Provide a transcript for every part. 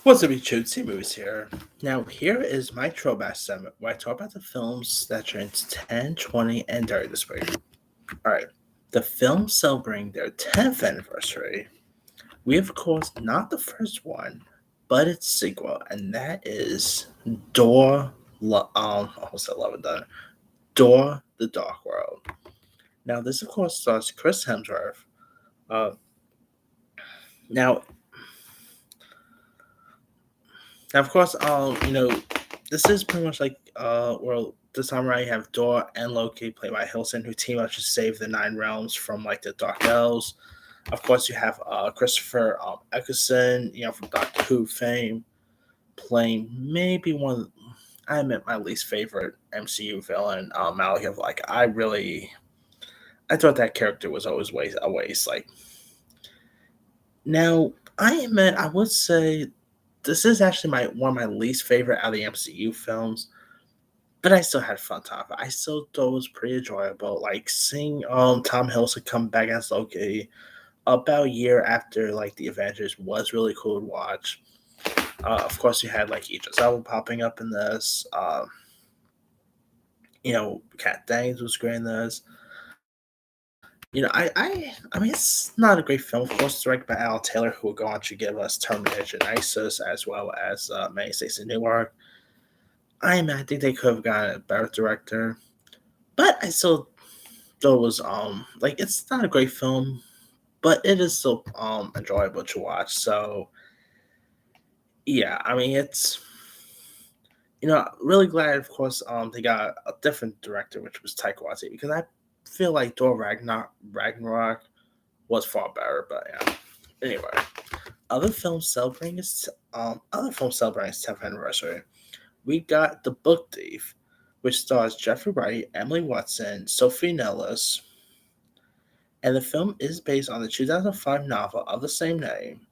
What's up, YouTube? Three Movies here. Now, here is my throwback segment where I talk about the films that turned 10, 20, and 30 this week. Alright, the films celebrating their 10th anniversary. We have, of course, not the first one, but its sequel, and that is almost said Love and Thunder, Door the Dark World. Now, this, of course, stars Chris Hemsworth. Uh, now, Now, of course, this is pretty much like well, this time around you have Thor and Loki played by Hilson, who team up to save the Nine Realms from like the Dark Elves. Of course, you have Christopher Eccleston, from Doctor Who fame, playing maybe I admit my least favorite MCU villain, Malekith. Like I thought that character was always a waste. Like now, I admit I would say this is actually my one of my least favorite out of the MCU films, but I still had fun time. I still thought it was pretty enjoyable. Like seeing Tom Hiddleston come back as Loki about a year after like the Avengers was really cool to watch. Of course, you had like Idris Elba popping up in this. Kat Dennings was great in this. I mean, it's not a great film. Of course, directed by Al Taylor, who will go on to give us Terminator Genisys as well as Many States in Newark. I think they could have gotten a better director, but I still thought it was like it's not a great film, but it is still enjoyable to watch. So yeah, I mean it's really glad of course they got a different director, which was Taika Waititi, because I feel like Ragnarok was far better. But yeah, anyway, other films celebrating its 10th anniversary. We got The Book Thief, which stars Jeffrey Wright, Emily Watson, Sophie Nellis, and the film is based on the 2005 novel of the same name,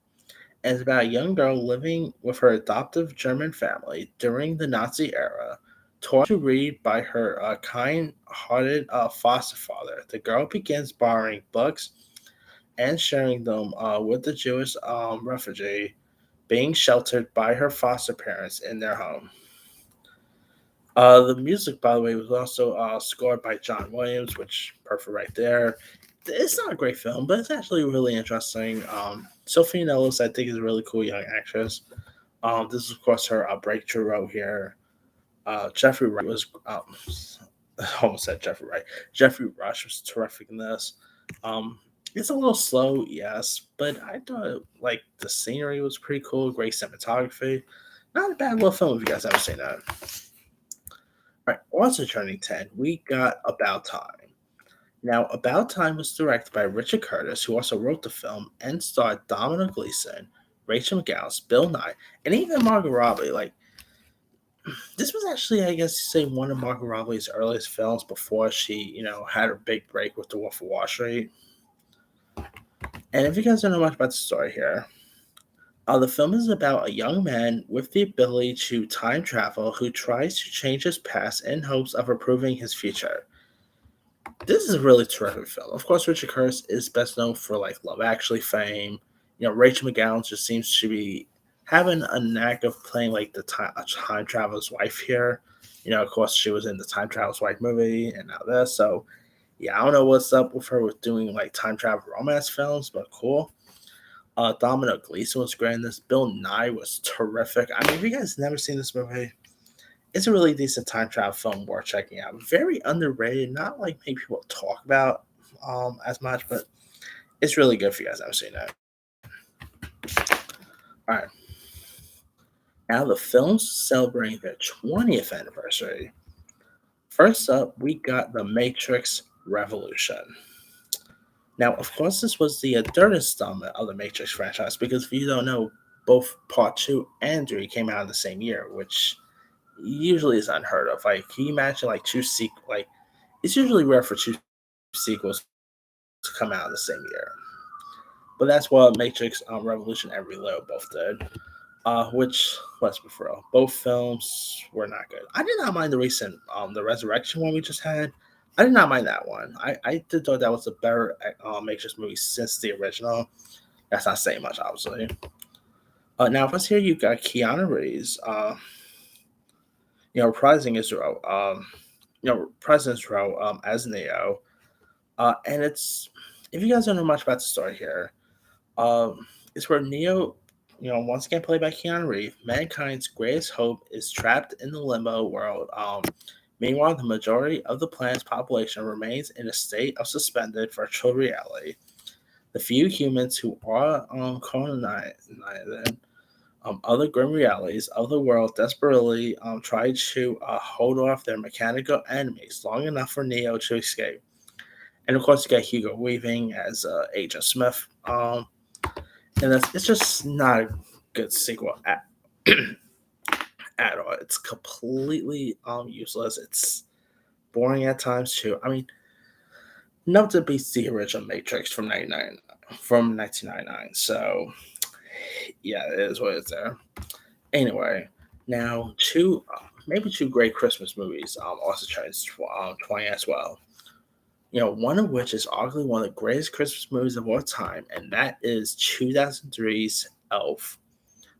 and is about a young girl living with her adoptive German family during the Nazi era. Taught to read by her kind-hearted foster father, the girl begins borrowing books and sharing them with the Jewish refugee being sheltered by her foster parents in their home. The music, by the way, was also scored by John Williams, which perfect right there. It's not a great film, but it's actually really interesting. Sophie Nellis, I think, is a really cool young actress. This is, of course, her breakthrough role here. Jeffrey Wright was almost said Jeffrey Wright. Jeffrey Rush was terrific in this. Um, it's a little slow, yes, but I thought like the scenery was pretty cool. Great cinematography. Not a bad little film if you guys haven't seen that. Right, also turning 10, we got About Time. Now, About Time was directed by Richard Curtis, who also wrote the film, and starred Domhnall Gleeson, Rachel McAdams, Bill Nye, and even Margot Robbie. Like, this was actually, I guess you say, one of Margot Robbie's earliest films before she, had her big break with The Wolf of Wall Street. And if you guys don't know much about the story here, the film is about a young man with the ability to time travel who tries to change his past in hopes of improving his future. This is a really terrific film. Of course, Richard Curtis is best known for like Love Actually fame. Rachel McGowan just seems to be having a knack of playing like the time traveler's wife here. Of course, she was in the Time Traveler's Wife movie and now this. So, yeah, I don't know what's up with her with doing like time travel romance films, but cool. Domino Gleeson was great in this. Bill Nye was terrific. I mean, if you guys never seen this movie, it's a really decent time travel film worth checking out. Very underrated, not like many people talk about as much, but it's really good if you guys haven't seen that. All right, now the films celebrating their 20th anniversary. First up, we got The Matrix Revolution. Now, of course, this was the third installment of the Matrix franchise because if you don't know, both Part 2 and 3 came out in the same year, which usually is unheard of. Like, can you imagine like like it's usually rare for two sequels to come out in the same year. But that's what Matrix Revolution and Reload both did. Which let's be for real, both films were not good. I did not mind the recent the Resurrection one we just had. I did not mind that one. I did thought that was a better Matrix movie since the original. That's not saying much, obviously. Now, plus here you got Keanu Reeves, reprising his role, reprising his role as Neo. And it's if you guys don't know much about the story here, it's where Neo, once again played by Keanu Reeves, mankind's greatest hope is trapped in the limbo world. Meanwhile, the majority of the planet's population remains in a state of suspended virtual reality. The few humans who are colonizing other grim realities of the world desperately try to hold off their mechanical enemies long enough for Neo to escape. And of course, you got Hugo Weaving as Agent Smith. And it's just not a good sequel at all. It's completely useless. It's boring at times too. I mean, nothing beats the original Matrix from 1999. So yeah, it is what it's there. Anyway, now maybe two great Christmas movies also turns 20 as well. One of which is arguably one of the greatest Christmas movies of all time, and that is 2003's Elf,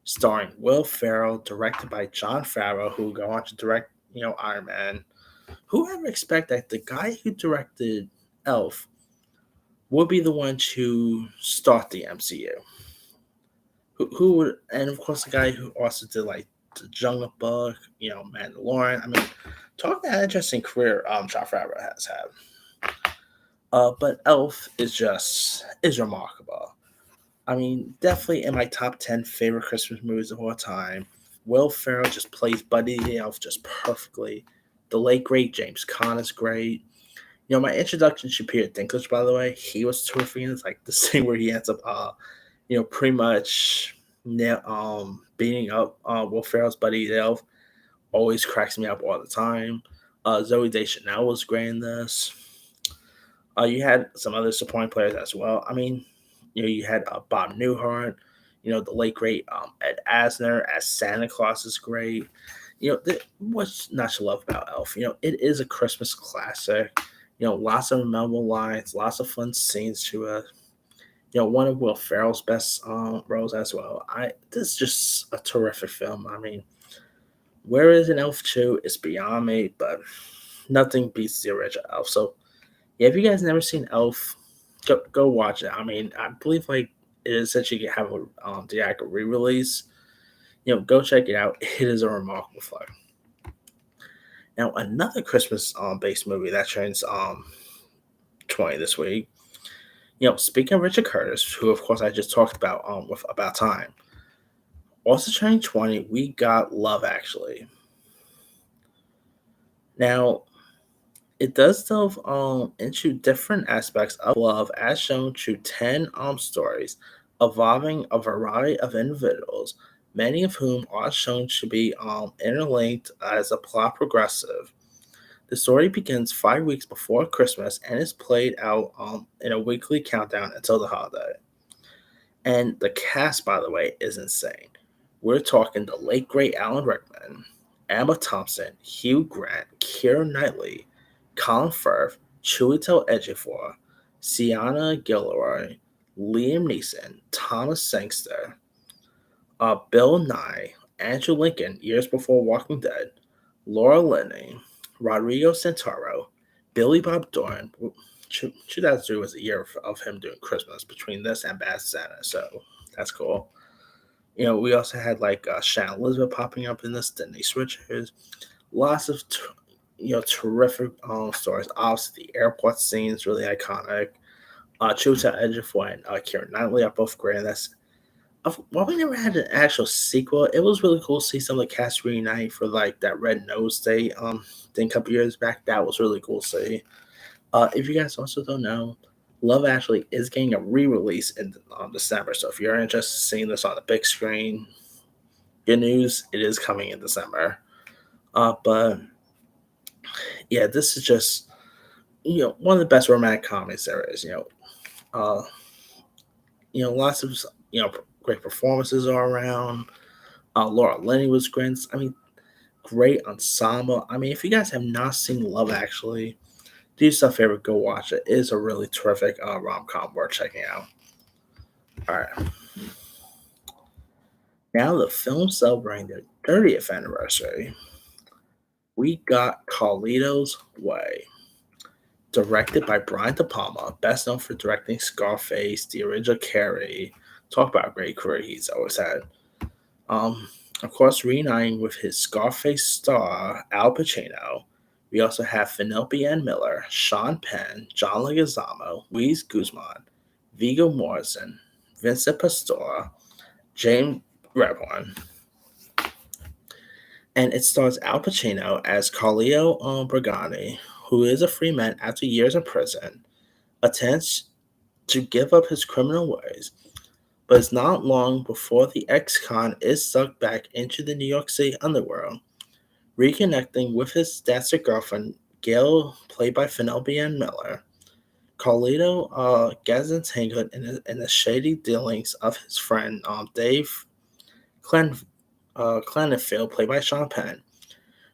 starring Will Ferrell, directed by Jon Favreau, who will go on to direct, Iron Man. Who ever expect that the guy who directed Elf would be the one to start the MCU? Who would, and of course, the guy who also did like the Jungle Book, Mandalorian. I mean, talk about an interesting career Jon Favreau has had. But Elf is remarkable. I mean, definitely in my top 10 favorite Christmas movies of all time. Will Ferrell just plays Buddy the Elf just perfectly. The late great James Caan is great. My introduction to Peter Dinklage, by the way, he was terrific. It's like the scene where he ends up, pretty much beating up Will Ferrell's Buddy the Elf. Always cracks me up all the time. Zoe Deschanel was great in this. You had some other supporting players as well. I mean, you had Bob Newhart, the late great Ed Asner as Santa Claus is great. What's not to love about Elf? It is a Christmas classic. Lots of memorable lines, lots of fun scenes to it. One of Will Ferrell's best roles as well. This is just a terrific film. I mean, where is an Elf 2? It's beyond me, but nothing beats the original Elf. So yeah, if you guys never seen Elf, go watch it. I mean, I believe like it is that you can have a theatrical re-release. Go check it out. It is a remarkable film. Now, another Christmas based movie that turns 20 this week. Speaking of Richard Curtis, who of course I just talked about with About Time, also turning 20, we got Love Actually. Now, it does delve into different aspects of love as shown through 10 stories involving a variety of individuals, many of whom are shown to be interlinked as the plot progressive. The story begins 5 weeks before Christmas and is played out in a weekly countdown until the holiday. And the cast, by the way, is insane. We're talking the late great Alan Rickman, Emma Thompson, Hugh Grant, Keira Knightley, Colin Firth, Chiwetel Ejiofor, Sienna Gilroy, Liam Neeson, Thomas Sangster, Bill Nye, Andrew Lincoln, years before Walking Dead, Laura Linney, Rodrigo Santoro, Billy Bob Thornton. 2003 was a year of him doing Christmas between this and Bad Santa, so that's cool. We also had like Shannon Elizabeth popping up in this, Denise Richards, lots of terrific stories. Obviously, the airport scene is really iconic. Chiwetel Ejiofor and Keira Knightley are both great. While we never had an actual sequel, it was really cool to see some of the cast reunite for like that Red Nose Day thing a couple years back. That was really cool to see. If you guys also don't know, Love Actually is getting a re-release in December. So if you're interested in seeing this on the big screen, good news, it is coming in December. But yeah, this is just one of the best romantic comedies there is. Lots of great performances are around. Laura Linney was great. I mean, great ensemble. I mean, if you guys have not seen Love Actually, do yourself a favor, go watch it. It is a really terrific rom com worth checking out. All right. Now, the film celebrating their 30th anniversary, we got Carlito's Way, directed by Brian De Palma, best known for directing Scarface, the original Carrie. Talk about a great career he's always had. Um, of course, reuniting with his Scarface star Al Pacino. We also have Penelope Ann Miller, Sean Penn, John Leguizamo, Luis Guzman, Viggo Mortensen, Vincent Pastore, James Rebhorn, and it stars Al Pacino as Carlito Brigani, who is a free man after years in prison, attempts to give up his criminal ways, but it's not long before the ex-con is sucked back into the New York City underworld, reconnecting with his dancer girlfriend, Gail, played by Penelope Ann Miller. Carlito gets entangled in the shady dealings of his friend Dave Clen, Clenfield, played by Sean Penn,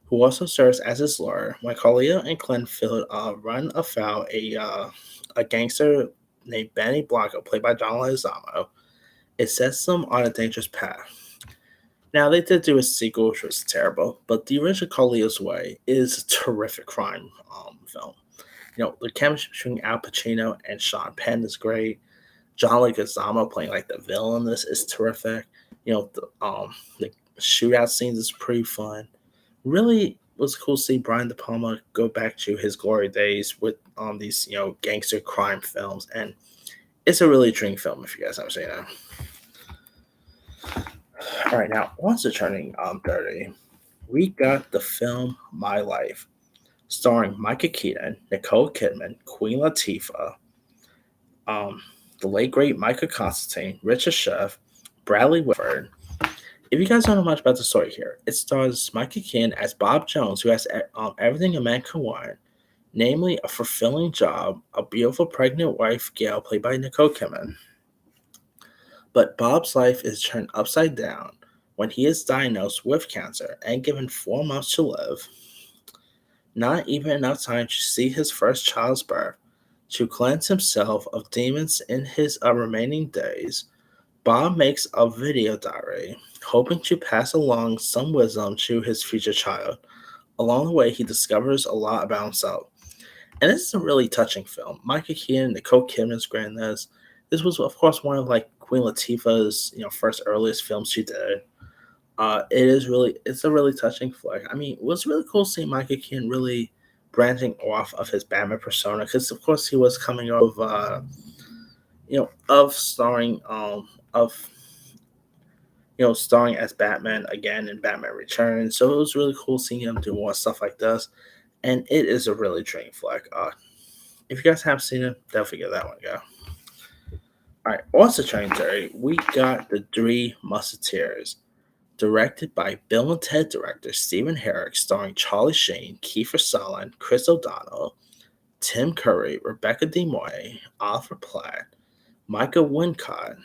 who also serves as his lawyer. When Carlito and Clenfield run afoul a gangster named Benny Blanco, played by John Leguizamo, it sets them on a dangerous path. Now, they did do a sequel, which was terrible, but the original Carlito's Way is a terrific crime film. The chemistry between Al Pacino and Sean Penn is great. John Leguizamo playing like the villain in this is terrific. The shootout scenes is pretty fun. Really was cool to see Brian De Palma go back to his glory days with these gangster crime films, and it's a really intriguing film if you guys haven't seen it. All right, now once turning 30, we got the film My Life, starring Micah Keaton, Nicole Kidman, Queen Latifah, um, the late great Micah Constantine, Richard Schiff, Bradley Whitford. If you guys don't know much about the story here, it stars Micah Keaton as Bob Jones, who has everything a man can want, namely a fulfilling job, a beautiful pregnant wife, Gail, played by Nicole Kidman. But Bob's life is turned upside down when he is diagnosed with cancer and given 4 months to live. Not even enough time to see his first child's birth, to cleanse himself of demons in his remaining days. Bob makes a video diary, hoping to pass along some wisdom to his future child. Along the way, he discovers a lot about himself. And this is a really touching film. Micah Keaton, Nicole Kidman's great in this. This was, of course, one of Queen Latifah's first earliest films she did. It's a really touching flick. I mean, it was really cool seeing Micah Keaton really branching off of his Batman persona, because of course he was coming off of starring starring as Batman again in Batman Returns. So it was really cool seeing him do more stuff like this, and it is a really intriguing flick. If you guys haven't seen it, definitely give that one a go. All right, also training we got the Three Musketeers, directed by Bill and Ted director Stephen Herrick, starring Charlie Sheen, Kiefer Sutherland, Chris O'Donnell, Tim Curry, Rebecca De Mornay, Oliver Platt, Micah Wincott.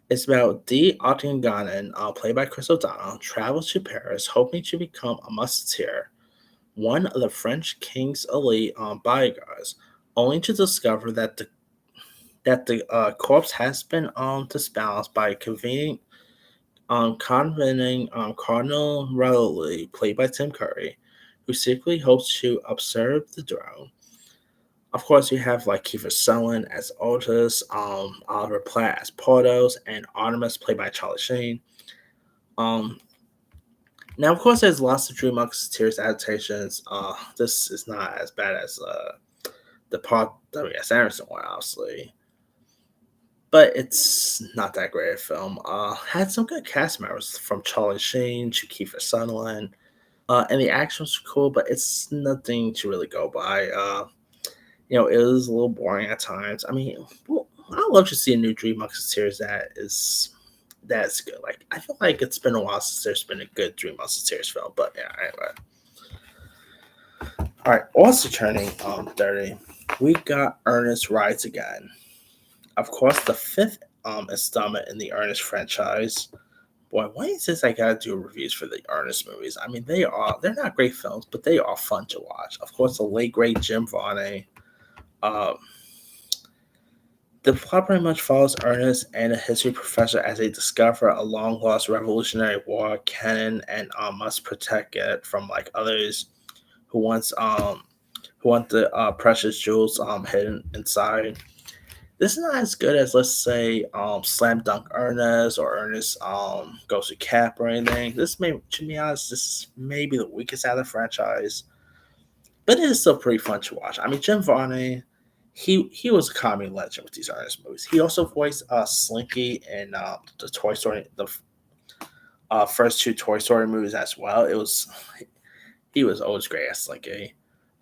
It's about D. Ottinganen, played by Chris O'Donnell, travels to Paris hoping to become a musketeer, one of the French king's elite bodyguards, only to discover that the corpse has been disbalanced by convening Cardinal Rowley, played by Tim Curry, who secretly hopes to usurp the throne. Of course, you have Kiefer Sutherland as Otis, Oliver Platt as Porthos, and Artemis, played by Charlie Sheen. Now, of course, there's lots of Three Musketeers adaptations. This is not as bad as the Paul W.S. Anderson one, obviously, but it's not that great a film. Had some good cast members from Charlie Sheen to Kiefer Sutherland, and the action was cool, but it's nothing to really go by. It was a little boring at times. I mean, I'd love to see a new Three Musketeers that's good. I feel like it's been a while since there's been a good Three Musketeers film, but yeah, anyway. All right, also turning 30, we got Ernest Rides Again. Of course, the fifth installment in the Ernest franchise. Boy, why is this I gotta do reviews for the Ernest movies? I mean, they're not great films, but they are fun to watch. Of course, the late great Jim Varney, The plot pretty much follows Ernest and a history professor as they discover a long lost Revolutionary War cannon and must protect it from like others who wants who want the precious jewels hidden inside. This is not as good as, let's say, Slam Dunk Ernest or Ernest Goes to Cap or anything. This may, to be honest, this is maybe the weakest out of the franchise, but it is still pretty fun to watch. I mean, Jim Varney, he was a comedy legend with these Ernest movies. He also voiced Slinky in the Toy Story, the first two Toy Story movies as well. He was always great as Slinky.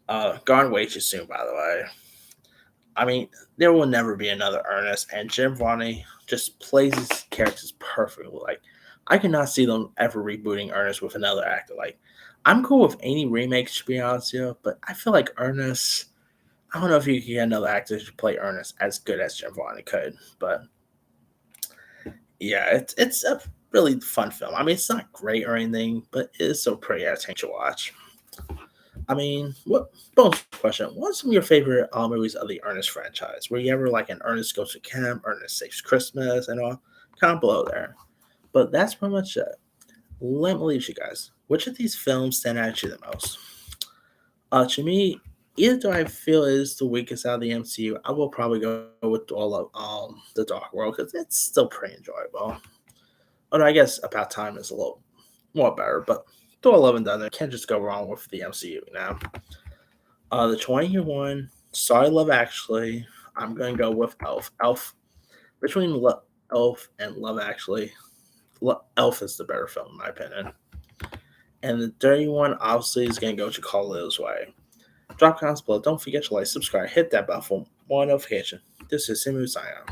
Gone way too soon, by the way. I mean, there will never be another Ernest, and Jim Varney just plays his characters perfectly. Like, I cannot see them ever rebooting Ernest with another actor. Like, I'm cool with any remakes, to be honest with you, but I feel like Ernest. I don't know if you can get another actor to play Ernest as good as Jim Varney could, but yeah, it's a really fun film. I mean, it's not great or anything, but it is so pretty entertaining to watch. I mean, what bonus question? What's some of your favorite movies of the Ernest franchise? Were you ever like an Ernest Goes to Camp, Ernest Saves Christmas, and all? Comment below there. But that's pretty much it. Let me leave you guys. Which of these films stand out to you the most? To me, either do I feel is the weakest out of the MCU. I will probably go with all of the Dark World because it's still pretty enjoyable. Although I guess About Time is a little more better, but Thor Love and Thunder can't just go wrong with the MCU now. The 20-year one, sorry, Love Actually. I'm gonna go with Elf. Elf between Elf and Love Actually. Elf is the better film in my opinion. And the dirty one obviously is gonna go to Carlito's Way. Drop comments below. Don't forget to like, subscribe, hit that bell for more notification. This is Simu signing out.